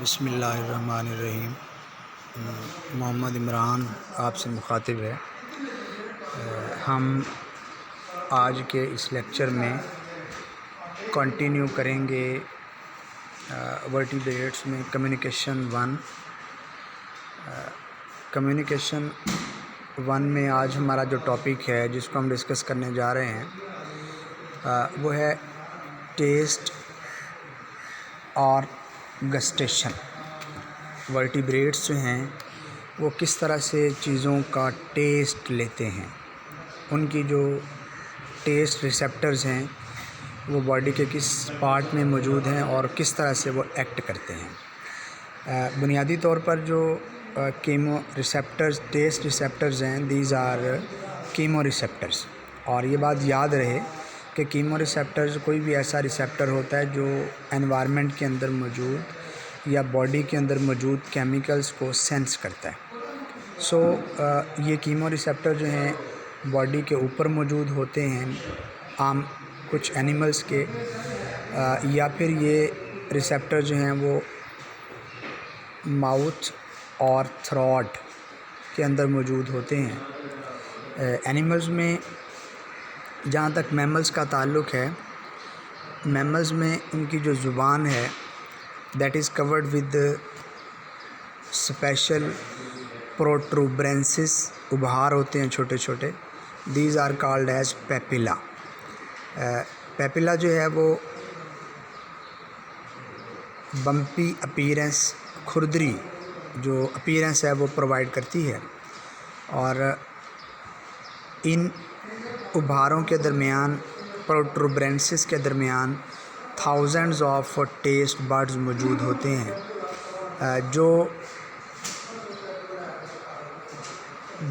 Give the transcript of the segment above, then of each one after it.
बिस्मिल्लाहिर्रहमानिर्रहीम। मोहम्मद इमरान आपसे मुखातिब है। हम आज के इस लेक्चर में कंटिन्यू करेंगे वर्टिब्रेट्स में कम्युनिकेशन वन में आज हमारा जो टॉपिक है जिसको हम डिस्कस करने जा रहे हैं वो है टेस्ट और गस्टेशन। वर्टिब्रेट्स जो हैं वो किस तरह से चीज़ों का टेस्ट लेते हैं, उनकी जो टेस्ट रिसेप्टर्स हैं वो बॉडी के किस पार्ट में मौजूद हैं और किस तरह से वो एक्ट करते हैं। बुनियादी तौर पर जो कीमो रिसेप्टर्स, टेस्ट रिसेप्टर्स हैं, दीज आर कीमो रिसेप्टर्स। और ये बात याद रहे कि कीमो रिसेप्टर्स कोई भी ऐसा रिसेप्टर होता है जो एनवायरनमेंट के अंदर मौजूद या बॉडी के अंदर मौजूद केमिकल्स को सेंस करता है। ये कीमो रिसेप्टर जो हैं बॉडी के ऊपर मौजूद होते हैं आम कुछ एनिमल्स के, या फिर ये रिसेप्टर जो हैं वो माउथ और थ्रोट के अंदर मौजूद होते हैं। एनिमल्स में जहाँ तक मैमल्स का ताल्लुक़ है, मैमल्स में उनकी जो ज़ुबान है that is covered with special protuberances, उभार होते हैं छोटे छोटे। These are called as papilla. Papilla जो है वो बम्पी अपीयरेंस, खुरदरी जो अपीयरेंस है वो प्रोवाइड करती है। और इन उभारों के दरमियान, प्रोट्रूबरेंसेस के दरमियान थाउजेंड्स ऑफ टेस्ट बड्स मौजूद होते हैं, जो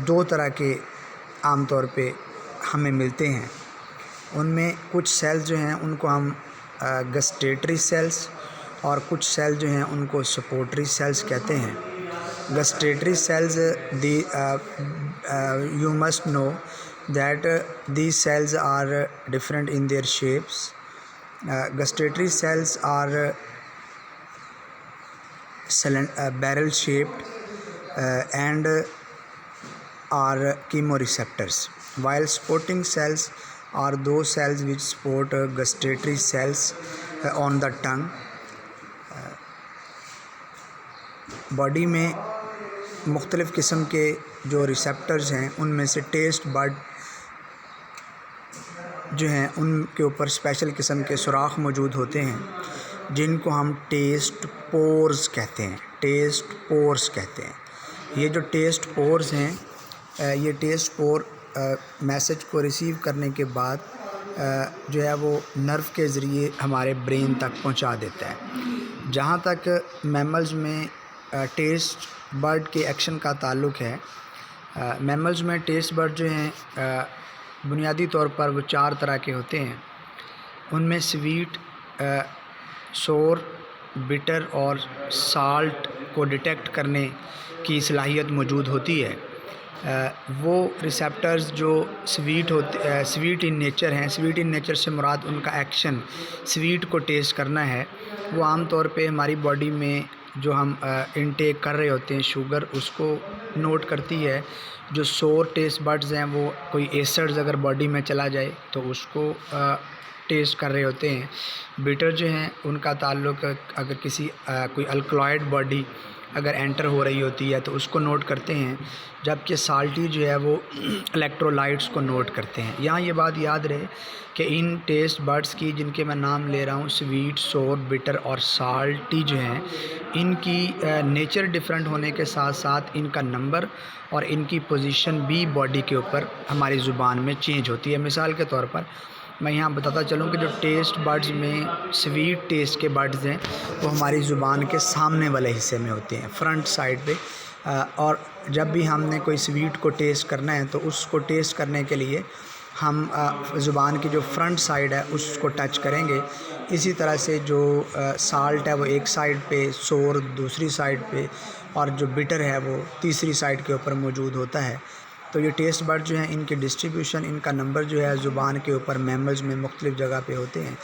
दो तरह के आम तौर पे हमें मिलते हैं। उनमें कुछ सेल्स जो हैं उनको हम गस्टेटरी सेल्स और कुछ सेल जो हैं उनको सपोर्टरी सेल्स कहते हैं। Gustatory cells you must know that these cells are different in their shapes. Gustatory cells are barrel shaped and are chemoreceptors, while supporting cells are those cells which support gustatory cells on the tongue. Body में मुख्तलिफ़ किस्म के जो receptors हैं उनमें से taste bud जो हैं उनके ऊपर स्पेशल किस्म के सुराख मौजूद होते हैं जिनको हम टेस्ट पोर्स कहते हैं। टेस्ट पोर्स कहते हैं। ये जो टेस्ट पोर्स हैं, ये टेस्ट पोर मैसेज को रिसीव करने के बाद जो है वो नर्व के ज़रिए हमारे ब्रेन तक पहुंचा देता है। जहाँ तक मैमल्स में टेस्ट बर्ड के एक्शन का ताल्लुक़ है, मैमल्स में टेस्ट बर्ड जो हैं बुनियादी तौर पर वो चार तरह के होते हैं। उनमें स्वीट, सोर, बिटर और साल्ट को डिटेक्ट करने की सलाहियत मौजूद होती है। वो रिसेप्टर्स जो स्वीट इन नेचर हैं, स्वीट इन नेचर से मुराद उनका एक्शन स्वीट को टेस्ट करना है, वो आम तौर पे हमारी बॉडी में जो हम इनटेक कर रहे होते हैं शुगर, उसको नोट करती है। जो सोर टेस्ट बड्स हैं वो कोई एसिड्स अगर बॉडी में चला जाए तो उसको टेस्ट कर रहे होते हैं। बिटर जो हैं उनका ताल्लुक़ अगर किसी कोई अल्कलॉइड बॉडी अगर एंटर हो रही होती है तो उसको नोट करते हैं, जबकि साल्टी जो है वो इलेक्ट्रोलाइट्स को नोट करते हैं। यहाँ ये बात याद रहे कि इन टेस्ट बड्स की जिनके मैं नाम ले रहा हूँ, स्वीट, सोर, बिटर और साल्टी जो हैं, इनकी नेचर डिफरेंट होने के साथ साथ इनका नंबर और इनकी पोजीशन भी बॉडी के ऊपर हमारी ज़ुबान में चेंज होती है। मिसाल के तौर पर मैं यहाँ बताता चलूँ कि जो टेस्ट बड्स में स्वीट टेस्ट के बड्स हैं वो हमारी ज़ुबान के सामने वाले हिस्से में होते हैं, फ्रंट साइड पे। और जब भी हमने कोई स्वीट को टेस्ट करना है तो उसको टेस्ट करने के लिए हम ज़ुबान की जो फ्रंट साइड है उसको टच करेंगे। इसी तरह से जो साल्ट है वो एक साइड पे, सोर दूसरी साइड पे और जो बिटर है वो तीसरी साइड के ऊपर मौजूद होता है। तो ये टेस्ट बर्ड जो हैं इनके डिस्ट्रीब्यूशन, इनका नंबर जो है ज़ुबान के ऊपर मैमल्स में मुख्तलिफ़ जगह पे होते हैं।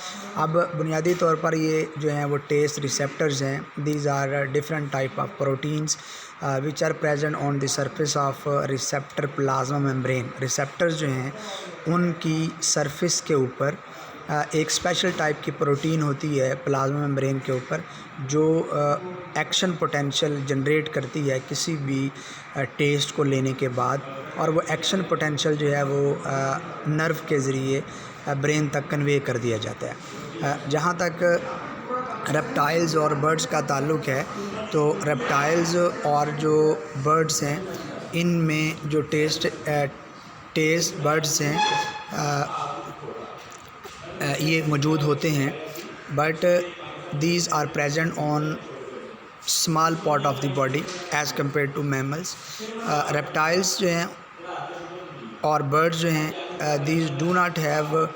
अब बुनियादी तौर पर ये जो हैं वो टेस्ट रिसेप्टर्स हैं। These are different type of proteins which are present on the surface of receptor plasma membrane. Receptors जो हैं उनकी सरफेस के ऊपर एक स्पेशल टाइप की प्रोटीन होती है प्लाज्मा मेम्ब्रेन के ऊपर, जो एक्शन पोटेंशियल जनरेट करती है किसी भी टेस्ट को लेने के बाद, और वो एक्शन पोटेंशियल जो है वो नर्व के ज़रिए ब्रेन तक कन्वे कर दिया जाता है। जहाँ तक रेप्टाइल्स और बर्ड्स का ताल्लुक़ है, तो रेप्टाइल्स और जो बर्ड्स हैं इनमें जो टेस्ट बर्ड्स हैं ये मौजूद होते हैं, but these are present on small part of the body as compare to mammals. Reptiles जो हैं और बर्ड्स जो हैं these do not have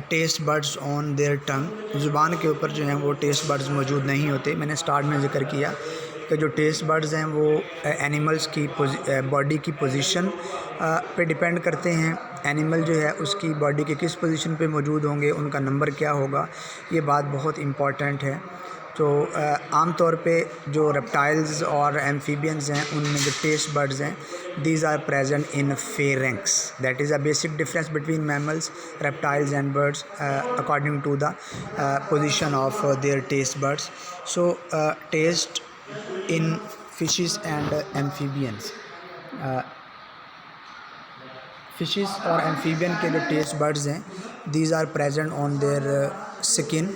taste buds on their tongue. ज़ुबान के ऊपर जो हैं वो टेस्ट बर्ड्स मौजूद नहीं होते। मैंने स्टार्ट में ज़िक्र किया कि जो टेस्ट बर्ड्स हैं वो एनिमल्स की बॉडी की पोजीशन पे डिपेंड करते हैं। एनिमल जो है उसकी बॉडी के किस पोजीशन पे मौजूद होंगे, उनका नंबर क्या होगा, ये बात बहुत इम्पॉर्टेंट है। तो आम तौर पे जो रेप्टाइल्स और एम्फीबियंस हैं उनमें जो टेस्ट बर्ड्स हैं these are present in pharynx. That is a basic difference between mammals, reptiles and birds according to the position of their taste buds. So taste in fishes and amphibians। Fishes और amphibian के जो taste buds हैं these are present on their skin.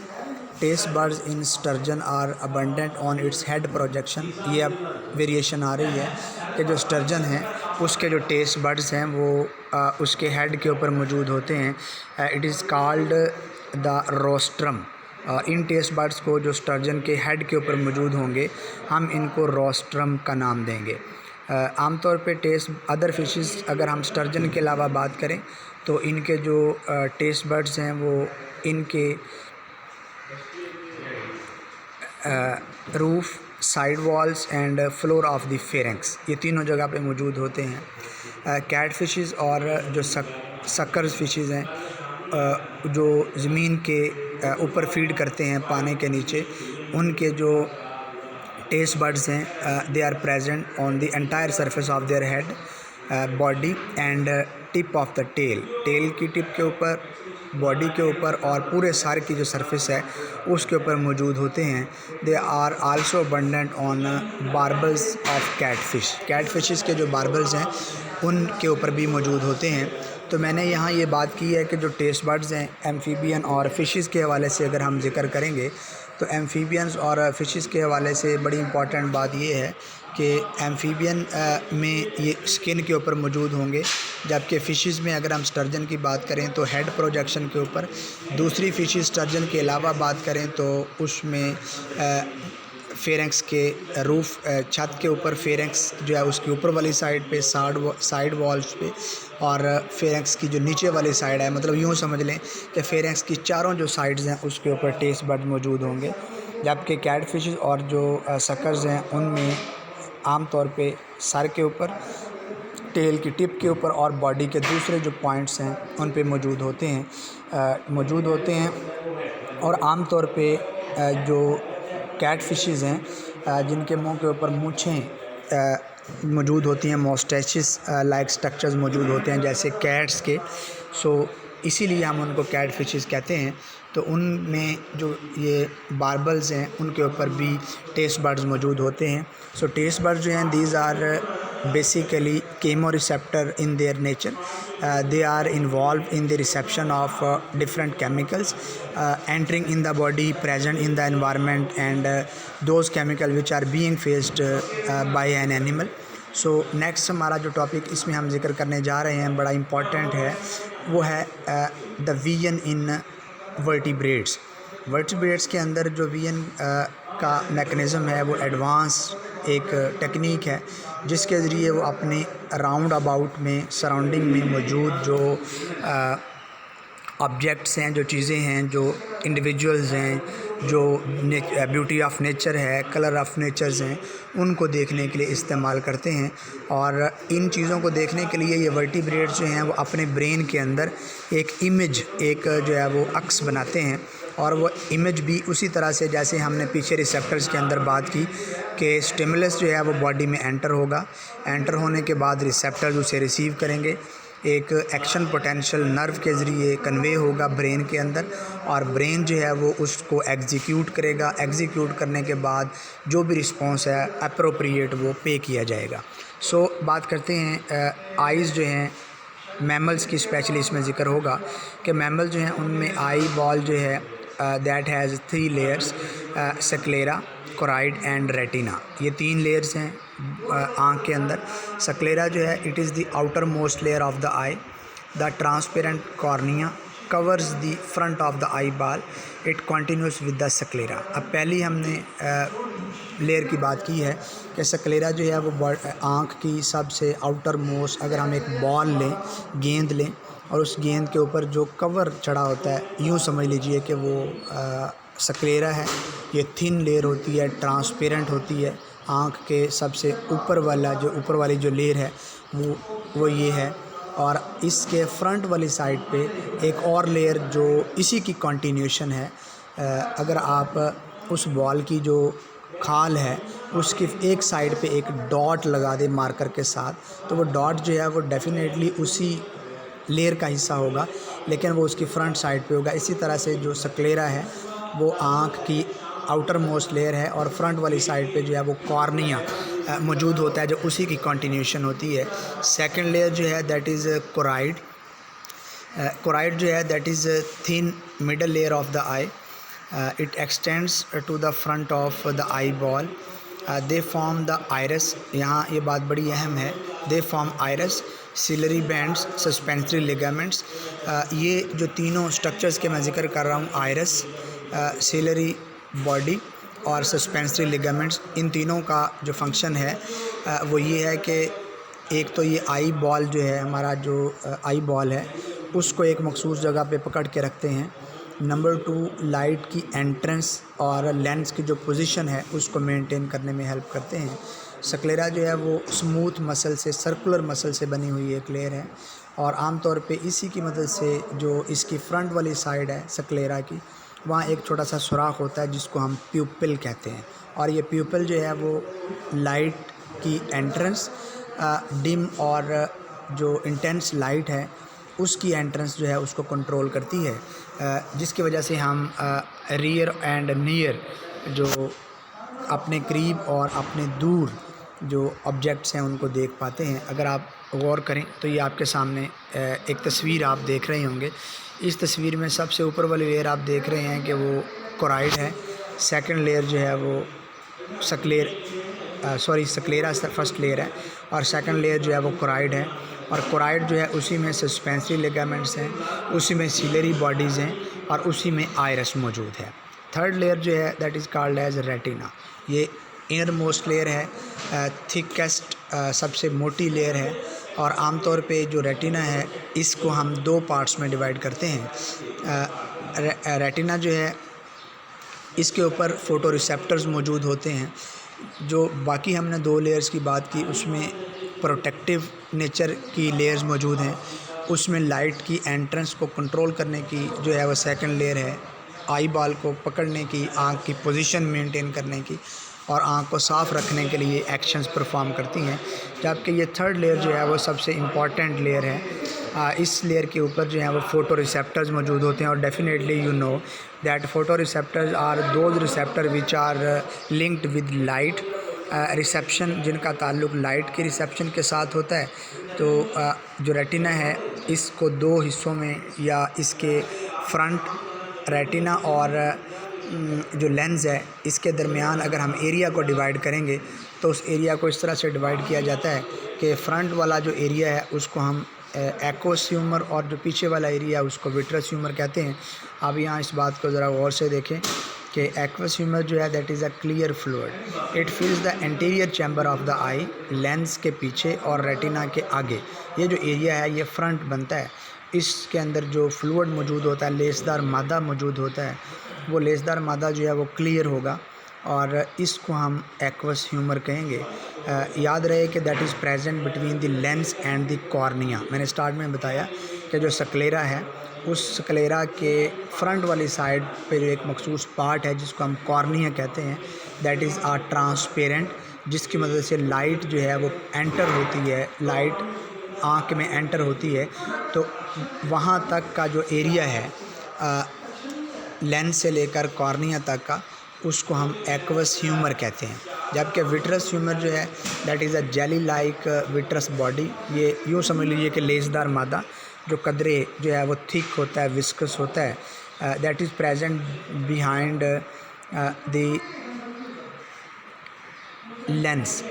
Taste buds in sturgeon are abundant on its head projection. ये अब variation आ रही है कि जो स्टर्जन है उसके जो टेस्ट बर्ड्स हैं वो उसके हेड के ऊपर मौजूद होते हैं। It is called the rostrum. In taste buds को जो स्टर्जन के हेड के ऊपर मौजूद होंगे हम इनको रोस्ट्रम का नाम देंगे। आमतौर पे टेस्ट अदर फिशेस, अगर हम स्टर्जन के अलावा बात करें तो इनके जो टेस्ट बर्ड्स हैं वो इनके roof, side walls and floor of the pharynx, ये तीनों जगह पे मौजूद होते हैं। कैट फिशेस और जो सक्कर्स फिशेस हैं जो ज़मीन के ऊपर फीड करते हैं पानी के नीचे, उनके जो टेस्ट बर्ड्स हैं they are present on the entire surface of their head, body and tip of the tail. Tail की टिप के ऊपर, बॉडी के ऊपर और पूरे सर की जो सरफेस है उसके ऊपर मौजूद होते हैं। They are also abundant on barbels of catfish. Catfishes के जो बार्बल्स हैं उनके ऊपर भी मौजूद होते हैं। तो मैंने यहाँ ये बात की है कि जो टेस्ट बर्ड्स हैं एम्फीबियन और फिशेस के हवाले से अगर हम जिक्र करेंगे तो एम्फीबियंस और फिशेस के हवाले से बड़ी इम्पॉर्टेंट बात ये है कि एम्फीबियन में ये स्किन के ऊपर मौजूद होंगे, जबकि फ़िशेस में अगर हम स्टर्जन की बात करें तो हेड प्रोजेक्शन के ऊपर। दूसरी फ़िशेस स्टर्जन के अलावा बात करें तो उसमें फेरेंक्स के रूफ, छत के ऊपर फेरेंक्स जो है उसकी ऊपर वाली साइड पे, साइड वॉल्स पे, और फेरेंक्स की जो नीचे वाली साइड है, मतलब यूँ समझ लें कि फेरेंक्स की चारों जो साइड्स हैं उसके ऊपर टेस्ट बर्ड मौजूद होंगे। जबकि कैट फिशेस और जो सकर्स हैं उनमें आम तौर पे सर के ऊपर, टेल की टिप के ऊपर और बॉडी के दूसरे जो पॉइंट्स हैं उन पे मौजूद होते हैं। और आम तौर पे जो कैट फिशेस हैं जिनके मुंह के ऊपर मूँछें मौजूद होती हैं, मोस्टैचिस लाइक स्ट्रक्चर्स मौजूद होते हैं जैसे कैट्स के। सो इसीलिए हम उनको कैट फिशेस कहते हैं। तो उनमें जो ये बार्बल्स हैं उनके ऊपर भी टेस्ट बर्ड्स मौजूद होते हैं। सो टेस्ट बर्ड्स जो हैं these are basically chemoreceptor in their nature. they are involved in the reception of different chemicals entering in the body, present in the environment, and those chemicals which are being faced by an animal. So next हमारा जो topic इसमें हम जिक्र करने जा रहे हैं बड़ा इम्पॉर्टेंट है, वो है the vision in vertebrates. Vertebrates के अंदर जो विजन का मैकेनिज़्म है वो एडवांस एक टेक्निक है जिसके ज़रिए वो अपने राउंड अबाउट में, सराउंडिंग में मौजूद जो ऑब्जेक्ट्स हैं, जो चीज़ें हैं, जो इंडिविजुअल्स हैं, जो ब्यूटी ऑफ नेचर है, कलर ऑफ नेचर्स हैं, उनको देखने के लिए इस्तेमाल करते हैं। और इन चीज़ों को देखने के लिए ये वर्टिब्रेट्स जो हैं वो अपने ब्रेन के अंदर एक इमेज, एक जो है वो अक्स बनाते हैं, और वो इमेज भी उसी तरह से जैसे हमने पीछे रिसेप्टर्स के अंदर बात की कि स्टिमुलस जो है वो बॉडी में एंटर होगा, एंटर होने के बाद रिसेप्टर्स उसे रिसीव करेंगे, एक एक्शन पोटेंशियल नर्व के ज़रिए कन्वे होगा ब्रेन के अंदर, और ब्रेन जो है वो उसको एग्जीक्यूट करेगा। एग्जीक्यूट करने के बाद जो भी रिस्पॉन्स है अप्रोप्रिएट वो पे किया जाएगा। सो बात करते हैं आइज़ जो हैं, मैमल्स की स्पेशली इसमें ज़िक्र होगा कि मैमल जो हैं उनमें आई बॉल जो है दैट हैज़ 3 layers, sclera, choroid and retina. ये 3 लेयर्स हैं आँख के अंदर। सक्लेरा जो है it is the outermost layer of the eye, the transparent cornea covers the front of the eyeball, it continues with the sclera. अब पहली हमने लेयर की बात की है कि सक्लेरा जो है वो आँख की सबसे आउटर मोस्ट, अगर हम एक बॉल लें, गेंद लें, और उस गेंद के ऊपर जो कवर चढ़ा होता है, यूँ समझ लीजिए कि वो सक्लेरा है। ये थिन लेयर होती है, ट्रांसपेरेंट होती है। आँख के सबसे ऊपर वाली जो लेयर है वो ये है, और इसके फ्रंट वाली साइड पे एक और लेयर जो इसी की कंटिन्यूशन है। अगर आप उस बॉल की जो खाल है उसकी एक साइड पे एक डॉट लगा दे मार्कर के साथ, तो वो डॉट जो है वो डेफिनेटली उसी लेयर का हिस्सा होगा, लेकिन वो उसकी फ्रंट साइड पे होगा। इसी तरह से जो सक्लेरा है वो आँख की आउटर मोस्ट लेयर है, और फ्रंट वाली साइड पे जो है वो कॉर्निया मौजूद होता है, जो उसी की कंटिन्यूशन होती है। सेकंड लेयर जो है दैट इज़ कोराइड। कोराइड जो है that is thin middle layer of the eye, it extends to the front of the eyeball, they form the iris. यहाँ ये बात बड़ी अहम है, they form iris, ciliary bands, suspensory ligaments. ये जो तीनों स्ट्रक्चर्स के मैं ज़िक्र कर रहा हूँ, आइरस, सिलरी बॉडी और सस्पेंसरी लिगामेंट्स, इन तीनों का जो फंक्शन है वो ये है कि एक तो ये आई बॉल जो है, हमारा जो आई बॉल है उसको एक मखसूस जगह पे पकड़ के रखते हैं। नंबर 2, लाइट की एंट्रेंस और लेंस की जो पोजीशन है उसको मेंटेन करने में हेल्प करते हैं। सक्लेरा जो है वो स्मूथ मसल से, सर्कुलर मसल से बनी हुई एक लेयर है, और आमतौर पे इसी की मदद से जो इसकी फ्रंट वाली साइड है सक्लेरा की, वहाँ एक छोटा सा सुराख होता है जिसको हम प्यूपिल कहते हैं, और ये प्यूपिल जो है वो लाइट की एंट्रेंस, डिम और जो इंटेंस लाइट है उसकी एंट्रेंस जो है उसको कंट्रोल करती है, जिसकी वजह से हम रियर एंड नियर, जो अपने करीब और अपने दूर जो ऑब्जेक्ट्स हैं उनको देख पाते हैं। अगर आप गौर करें तो ये आपके सामने एक तस्वीर आप देख रहे होंगे। इस तस्वीर में सबसे ऊपर वाली लेयर आप देख रहे हैं कि वो कोराइड है, सेकंड लेयर जो है वो सक्लेरा फर्स्ट लेयर है, और सेकंड लेयर जो है वो कोराइड है, और कोराइड जो है उसी में सस्पेंसरी लिगामेंट्स हैं, उसी में सिलरी बॉडीज़ हैं, और उसी में आइरस मौजूद है। थर्ड लेयर जो है that is called as retina. ये इनर मोस्ट लेयर है, थिकेस्ट सबसे मोटी लेयर है, और आमतौर पे जो रेटिना है इसको हम 2 पार्ट्स में डिवाइड करते हैं। रेटिना जो है इसके ऊपर फोटो रिसेप्टर्स मौजूद होते हैं। जो बाकी हमने 2 लेयर्स की बात की उसमें प्रोटेक्टिव नेचर की लेयर्स मौजूद हैं, उसमें लाइट की एंट्रेंस को कंट्रोल करने की जो है वो सेकंड लेयर है, आई बॉल को पकड़ने की, आँख की पोजीशन मेंटेन करने की और आँख को साफ़ रखने के लिए एक्शंस परफॉर्म करती हैं। जबकि ये थर्ड लेयर जो है वो सबसे इम्पॉर्टेंट लेयर है। इस लेयर के ऊपर जो है वो फ़ोटो रिसेप्टर्स मौजूद होते हैं, और definitely you know that photoreceptors are those receptor which are linked with light reception, जिनका ताल्लुक़ लाइट के रिसेप्शन के साथ होता है। तो जो रेटिना है इसको 2 हिस्सों में, या इसके फ्रंट रेटिना और जो लेंस है इसके दरमियान अगर हम एरिया को डिवाइड करेंगे तो उस एरिया को इस तरह से डिवाइड किया जाता है कि फ्रंट वाला जो एरिया है उसको हम एक्वस ह्यूमर, और जो पीछे वाला एरिया है उसको विट्रस ह्यूमर कहते हैं। आप यहाँ इस बात को ज़रा गौर से देखें कि एक्वस ह्यूमर जो है that is a clear fluid, it फिल्स the anterior chamber of the I, lens के पीछे और रेटिना के आगे। ये जो एरिया है ये फ्रंट बनता है, इसके अंदर जो फ्लूइड मौजूद होता है, लेसदार मादा मौजूद होता है, वो लेसदार मादा जो है वो क्लियर होगा और इसको हम एक्वस ह्यूमर कहेंगे। याद रहे कि that is present between the lens and the cornea. मैंने स्टार्ट में बताया कि जो स्क्लेरा है, उस स्क्लेरा के फ्रंट वाली साइड पे जो एक मखसूस पार्ट है जिसको हम कॉर्निया कहते हैं, दैट इज़ आ ट्रांसपेरेंट, जिसकी मदद से लाइट जो है वो एंटर होती है, लाइट आँख में एंटर होती है। तो वहाँ तक का जो एरिया है लेंस से लेकर कॉर्निया तक का, उसको हम एक्वस ह्यूमर कहते हैं। जबकि विट्रस ह्यूमर जो है that is a jelly like vitreous body. ये यूँ समझ लीजिए कि लेसदार मादा जो कदरे जो है वो थिक होता है, विस्कस होता है, that is present behind the lens.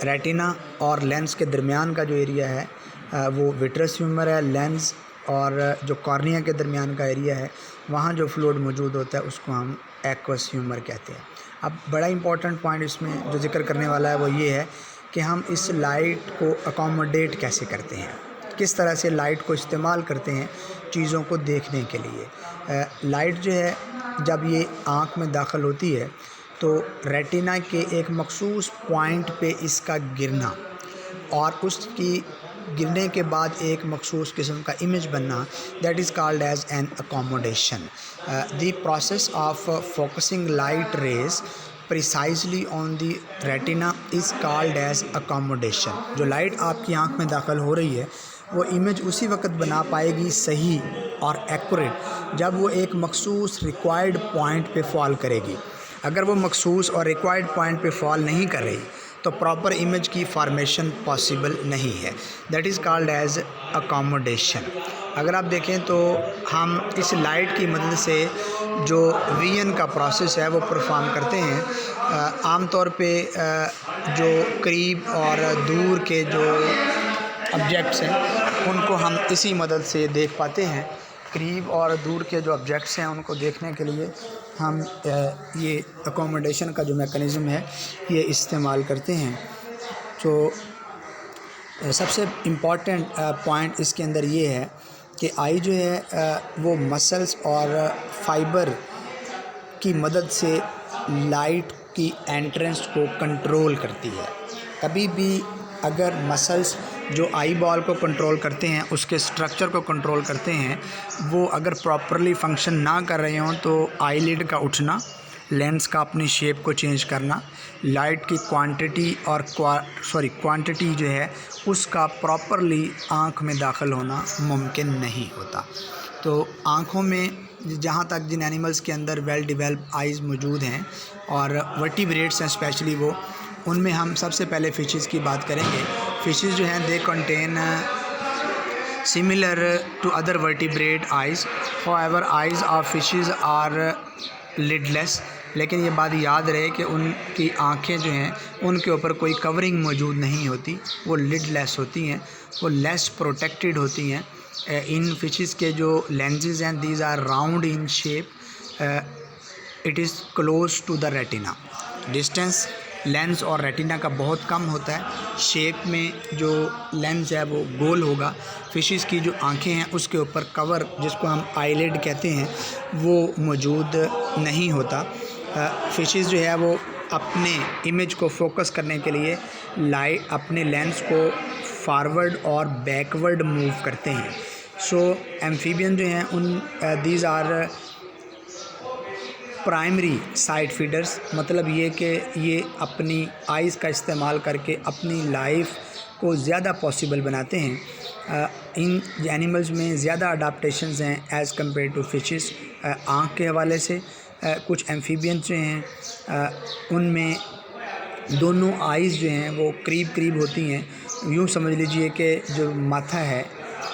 Retina और लेंस के दरमियान का जो एरिया है वो विट्रस ह्यूमर है। लेंस और जो कॉर्निया के दरमियान का एरिया है, वहाँ जो फ्लूइड मौजूद होता है उसको हम एक्वस ह्यूमर कहते हैं। अब बड़ा इंपॉर्टेंट पॉइंट इसमें जो जिक्र करने वाला है वो ये है कि हम इस लाइट को अकोमोडेट कैसे करते हैं, किस तरह से लाइट को इस्तेमाल करते हैं चीज़ों को देखने के लिए। लाइट जो है जब ये आँख में दाखिल होती है तो रेटिना के एक मखसूस पॉइंट पे इसका गिरना और उसकी गिरने के बाद एक मखसूस किस्म का इमेज बनना, that is called as an accommodation. The process of focusing light rays precisely on the retina is called as accommodation. जो लाइट आपकी आँख में दाखिल हो रही है वो इमेज उसी वक्त बना पाएगी सही और एक्यूरेट जब वो एक मखसूस रिक्वायर्ड पॉइंट पे फॉल करेगी। अगर वो मखसूस और रिक्वायर्ड पॉइंट पे फॉल नहीं कर रही तो प्रॉपर इमेज की फॉर्मेशन पॉसिबल नहीं है, that is called as accommodation. अगर आप देखें तो हम इस लाइट की मदद से जो विजन का प्रोसेस है वो परफॉर्म करते हैं। आम तौर पे जो करीब और दूर के जो ऑब्जेक्ट्स हैं उनको हम इसी मदद से देख पाते हैं। करीब और दूर के जो ऑब्जेक्ट्स हैं उनको देखने के लिए हम ये अकोमोडेशन का जो मैकेनिज़्म है ये इस्तेमाल करते हैं। तो सबसे इम्पॉर्टेंट पॉइंट इसके अंदर ये है कि आई जो है वो मसल्स और फाइबर की मदद से लाइट की एंट्रेंस को कंट्रोल करती है। कभी भी अगर मसल्स जो आई बॉल को कंट्रोल करते हैं, उसके स्ट्रक्चर को कंट्रोल करते हैं, वो अगर प्रॉपरली फंक्शन ना कर रहे हों तो आईलिड का उठना, लेंस का अपनी शेप को चेंज करना, लाइट की क्वांटिटी जो है उसका प्रॉपरली आँख में दाखिल होना मुमकिन नहीं होता। तो आँखों में जहाँ तक जिन एनिमल्स के अंदर वेल डेवलप्ड आइज़ मौजूद हैं और वर्टिब्रेट्स हैं स्पेशली वो, उनमें हम सबसे पहले फ़िशेस की बात करेंगे। फ़िशेस जो हैं they contain similar to other vertebrate eyes, however eyes of fishes are lidless. लेकिन ये बात याद रहे कि उनकी आँखें जो हैं उनके ऊपर कोई कवरिंग मौजूद नहीं होती, वो लिडलेस होती हैं, वो लेस प्रोटेक्टेड होती हैं। इन फ़िशेस के जो लेंसेज हैं these are round in shape, it is close to the retina. Distance lens और रेटिना का बहुत कम होता है। शेप में जो लेंस है वो गोल होगा। फ़िशेस की जो आंखें हैं उसके ऊपर कवर जिसको हम आईलिड कहते हैं वो मौजूद नहीं होता। फ़िशेस जो है वो अपने इमेज को फोकस करने के लिए अपने लेंस को फॉरवर्ड और बैकवर्ड मूव करते हैं। सो एम्फीबियन जो हैं उन these are primary side feeders, मतलब ये कि ये अपनी आइज़ का इस्तेमाल करके अपनी लाइफ को ज़्यादा पॉसिबल बनाते हैं। इन एनिमल्स में ज़्यादा अडाप्टेशंस हैं एज़ कम्पेयर टू फ़िशेस आँख के हवाले से। कुछ एम्फीबियंस जो हैं उनमें दोनों आइज़ जो हैं वो करीब होती हैं। यूँ समझ लीजिए कि जो माथा है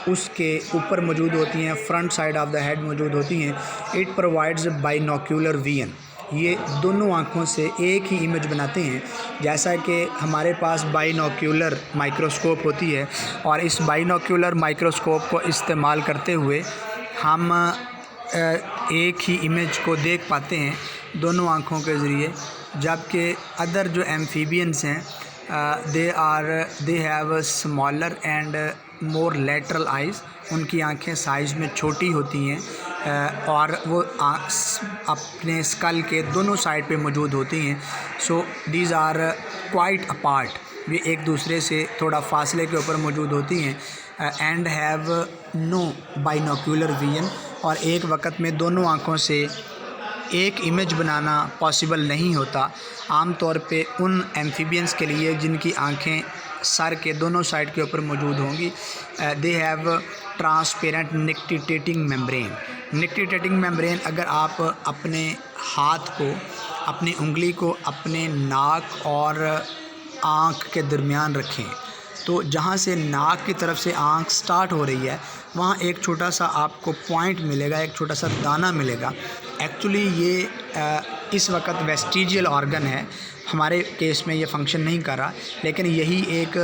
उसके ऊपर मौजूद होती हैं, front side of the head मौजूद होती हैं। इट प्रोवाइड्स बाइनोक्यूलर विजन, ये दोनों आँखों से एक ही इमेज बनाते हैं। जैसा कि हमारे पास बाइनोक्यूलर माइक्रोस्कोप होती है और इस बाइनोक्यूलर माइक्रोस्कोप को इस्तेमाल करते हुए हम एक ही इमेज को देख पाते हैं दोनों आँखों के ज़रिए। जबकि अदर जो एम्फीबियंस हैं they have smaller and more lateral eyes, उनकी आँखें साइज़ में छोटी होती हैं और वो अपने स्कल के दोनों साइड पे मौजूद होती हैं। So these are quite apart, वे एक दूसरे से थोड़ा फासले के ऊपर मौजूद होती हैं। And have no binocular vision, और एक वक्त में दोनों आँखों से एक इमेज बनाना पॉसिबल नहीं होता। आम तौर पे उन एम्फीबियंस के लिए जिनकी आँखें सर के दोनों साइड के ऊपर मौजूद होंगी, they have transparent nictitating membrane. Nictitating membrane, अगर आप अपने हाथ को, अपनी उंगली को अपने नाक और आँख के दरमियान रखें, तो जहाँ से नाक की तरफ से आँख स्टार्ट हो रही है वहाँ एक छोटा सा आपको पॉइंट मिलेगा, एक छोटा सा दाना मिलेगा। एक्चुअली ये इस वक्त वेस्टिजियल ऑर्गन है, हमारे केस में ये फंक्शन नहीं कर रहा, लेकिन यही एक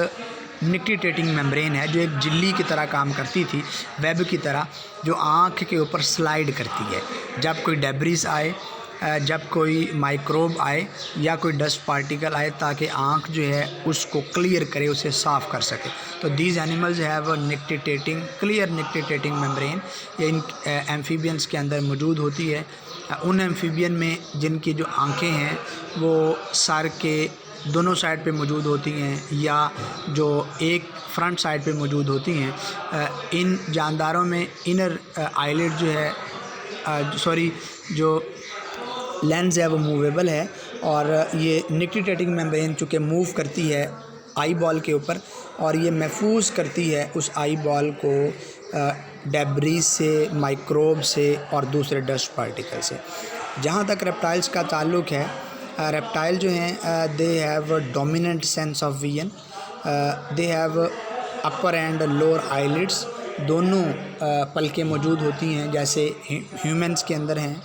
निक्टिटेटिंग मेम्ब्रेन है जो एक झिल्ली की तरह काम करती थी, वेब की तरह, जो आँख के ऊपर स्लाइड करती है जब कोई डेब्रिस आए, जब कोई माइक्रोब आए या कोई डस्ट पार्टिकल आए, ताकि आँख जो है उसको क्लियर करे, उसे साफ़ कर सके। तो these animals have nictitating, clear nictitating membrane, ये इन एम्फीबियंस के अंदर मौजूद होती है। उन एम्फीबियन में जिनकी जो आँखें हैं वो सर के दोनों साइड पे मौजूद होती हैं या जो एक फ्रंट साइड पे मौजूद होती हैं। इन जानदारों में इनर आईलिड जो है, जो लेंस है वो मूवेबल है, और ये निक्टिटेटिंग मेम्ब्रेन चूँकि मूव करती है आई बॉल के ऊपर, और ये महफूज करती है उस आई बॉल को डेब्रीज से, माइक्रोब से और दूसरे डस्ट पार्टिकल से। जहाँ तक रेप्टाइल्स का ताल्लुक़ है, रेप्टाइल जो हैं they have dominant sense of vision, they have upper and lower eyelids, दोनों पलकें मौजूद होती हैं जैसे ह्यूमंस के अंदर हैं,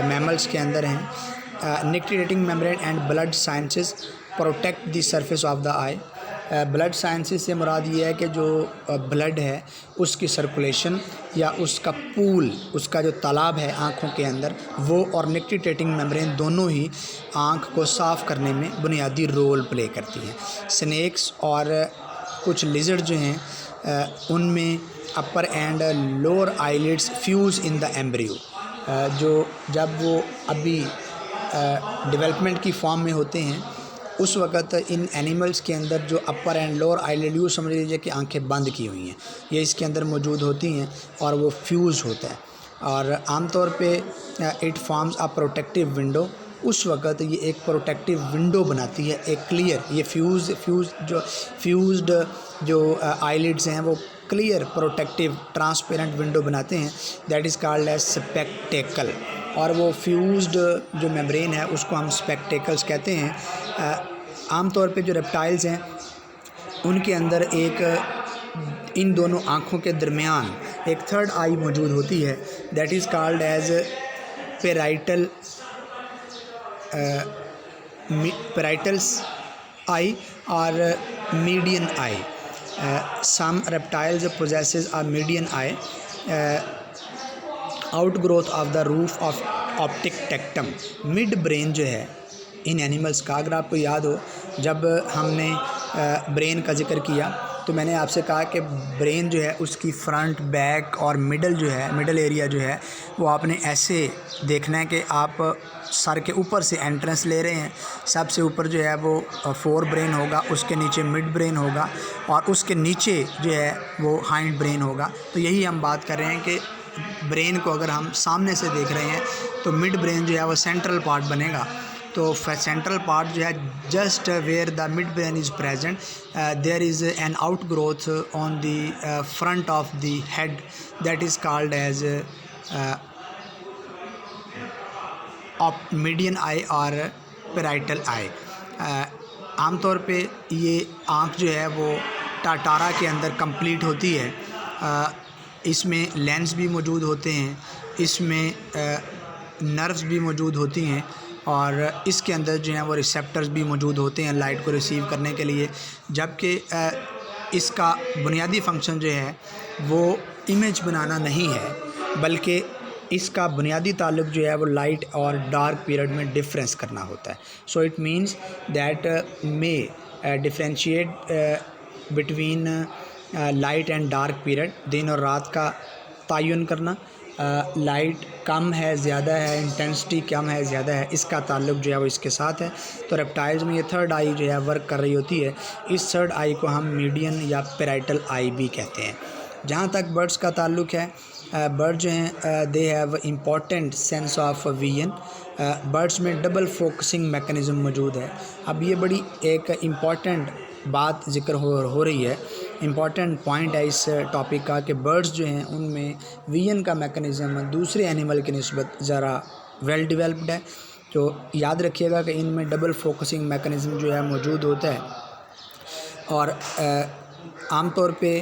मैमल्स के अंदर हैं। Nictitating membrane and blood sciences protect the surface of the I. Blood sciences से मुराद ये है कि जो ब्लड है उसकी सर्कुलेशन या उसका पूल, उसका जो तालाब है आँखों के अंदर, वो और निक्टिटेटिंग मेम्ब्रेन दोनों ही आँख को साफ़ करने में बुनियादी रोल प्ले करती हैं। स्नेक्स और कुछ लिजर्ड जो हैं उनमें upper and lower eyelids fuse in the embryo, जो जब वो अभी डेवलपमेंट की फॉर्म में होते हैं उस वक़्त इन एनिमल्स के अंदर जो अपर एंड लोअर आईलिड, यूँ समझ लीजिए कि आंखें बंद की हुई हैं, ये इसके अंदर मौजूद होती हैं और वो फ्यूज़ होता है, और आमतौर पे it forms a protective window. उस वक़्त ये एक प्रोटेक्टिव विंडो बनाती है, एक क्लियर, ये फ्यूज़्ड जो आईलिड्स हैं वो क्लियर प्रोटेक्टिव ट्रांसपेरेंट विंडो बनाते हैं, that is called as spectacle. और वो फ्यूज़्ड जो मेम्ब्रेन है उसको हम स्पेक्टेकल्स कहते हैं। आमतौर पे जो रेप्टाइल्स हैं उनके अंदर एक इन दोनों आँखों के दरमियान एक थर्ड आई मौजूद होती है, दैट इज़ कॉल्ड एज पेराइटल्स आई और median I. Some reptiles possesses a median eye, outgrowth of the roof of optic tectum। Mid brain जो है इन एनिमल्स का, अगर आपको याद हो जब हमने ब्रेन का जिक्र किया तो मैंने आपसे कहा कि ब्रेन जो है उसकी फ्रंट, बैक और मिडल जो है, मिडल एरिया जो है वो आपने ऐसे देखना है कि आप सर के ऊपर से एंट्रेंस ले रहे हैं। सबसे ऊपर जो है वो फोर ब्रेन होगा, उसके नीचे मिड ब्रेन होगा और उसके नीचे जो है वो हाइंड ब्रेन होगा। तो यही हम बात कर रहे हैं कि ब्रेन को अगर हम सामने से देख रहे हैं तो मिड ब्रेन जो है वो सेंट्रल पार्ट बनेगा। तो सेंट्रल पार्ट जो है just where the midbrain is present, there is an outgrowth on the front of the head, that is called as of median eye और parietal आई। आमतौर पे ये आँख जो है वो टाटारा के अंदर कंप्लीट होती है। इसमें लेंस भी मौजूद होते हैं, इसमें नर्व्स भी मौजूद होती हैं और इसके अंदर जो हैं वो रिसेप्टर्स भी मौजूद होते हैं लाइट को रिसीव करने के लिए। जबकि इसका बुनियादी फंक्शन जो है वो इमेज बनाना नहीं है, बल्कि इसका बुनियादी ताल्लुक जो है वो लाइट और डार्क पीरियड में डिफरेंस करना होता है। So it means that may differentiate between light and dark period, दिन और रात का तयन करना, लाइट कम है ज़्यादा है, इंटेंसिटी कम है ज़्यादा है, इसका ताल्लुक जो है वो इसके साथ है। तो रेप्टाइल्स में ये थर्ड आई जो है वर्क कर रही होती है। इस थर्ड आई को हम मीडियन या पैराइटल आई भी कहते हैं। जहाँ तक बर्ड्स का ताल्लुक है, बर्ड जो हैं they have important sense of vision. Birds में डबल फोकसिंग मैकेनिज़्म मौजूद है। अब ये बड़ी एक इम्पॉर्टेंट बात ज़िक्र हो रही है, इम्पॉर्टेंट पॉइंट है इस टॉपिक का कि बर्ड्स जो हैं उनमें विजन का मैकेनिज़्म दूसरे एनिमल की निस्बत ज़रा वेल डेवलप्ड है। तो याद रखिएगा कि इनमें डबल फोकसिंग मैकेनिज़्म जो है मौजूद होता है। और आमतौर पे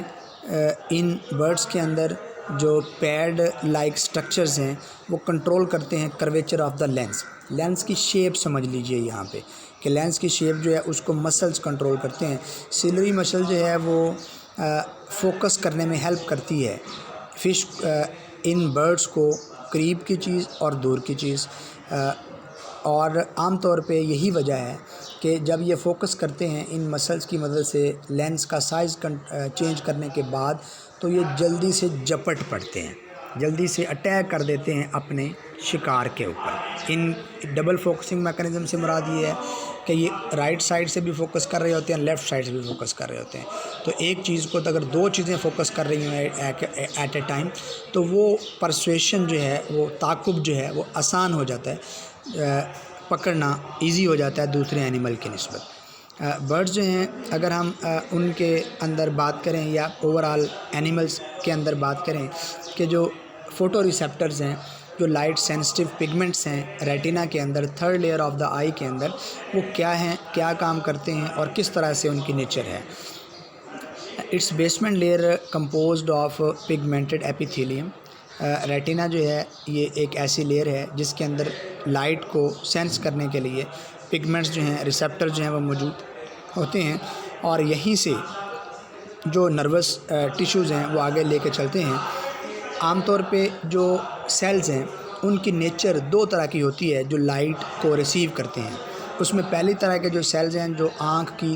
इन बर्ड्स के अंदर जो पैड लाइक स्ट्रक्चर्स हैं वो कंट्रोल करते हैं कर्वेचर ऑफ द लेंस की शेप समझ लीजिए यहाँ पे कि लेंस की शेप जो है उसको मसल्स कंट्रोल करते हैं। सिलरी मसल जो है वो फोकस करने में हेल्प करती है फिश इन बर्ड्स को करीब की चीज़ और दूर की चीज़। और आम तौर पे यही वजह है कि जब ये फोकस करते हैं इन मसल्स की मदद से लेंस का साइज़ चेंज करने के बाद, तो ये जल्दी से झपट पड़ते हैं, जल्दी से अटैक कर देते हैं अपने शिकार के ऊपर। इन डबल फोकसिंग मैकेनिज़्म से मुराद ये है कि ये राइट साइड से भी फोकस कर रहे होते हैं, लेफ़्ट साइड से भी फोकस कर रहे होते हैं। तो एक चीज़ को तो अगर दो चीज़ें फोकस कर रही हैं एट ए टाइम, तो वो परसुएशन जो है, वो ताक़ुब जो है वो आसान हो जाता है, पकड़ना इजी हो जाता है दूसरे एनिमल की निस्बत। बर्ड्स जो हैं अगर हम उनके अंदर बात करें या ओवरऑल एनिमल्स के अंदर बात करें कि जो फ़ोटो रिसेप्टर्स हैं, जो लाइट सेंसिटिव पिगमेंट्स हैं रेटिना के अंदर, थर्ड लेयर ऑफ द आई के अंदर, वो क्या हैं, क्या काम करते हैं और किस तरह से उनकी नेचर है। It's basement layer composed of pigmented epithelium. Retina जो है ये एक ऐसी लेयर है जिसके अंदर लाइट को सेंस करने के लिए पिगमेंट्स जो हैं, रिसेप्टर जो हैं वो मौजूद होते हैं, और यहीं से जो नर्वस टिश्यूज़ हैं वो आगे लेके चलते हैं। आमतौर पे जो सेल्स हैं उनकी नेचर दो तरह की होती है जो लाइट को रिसीव करते हैं। उसमें पहली तरह के जो सेल्स हैं जो आँख की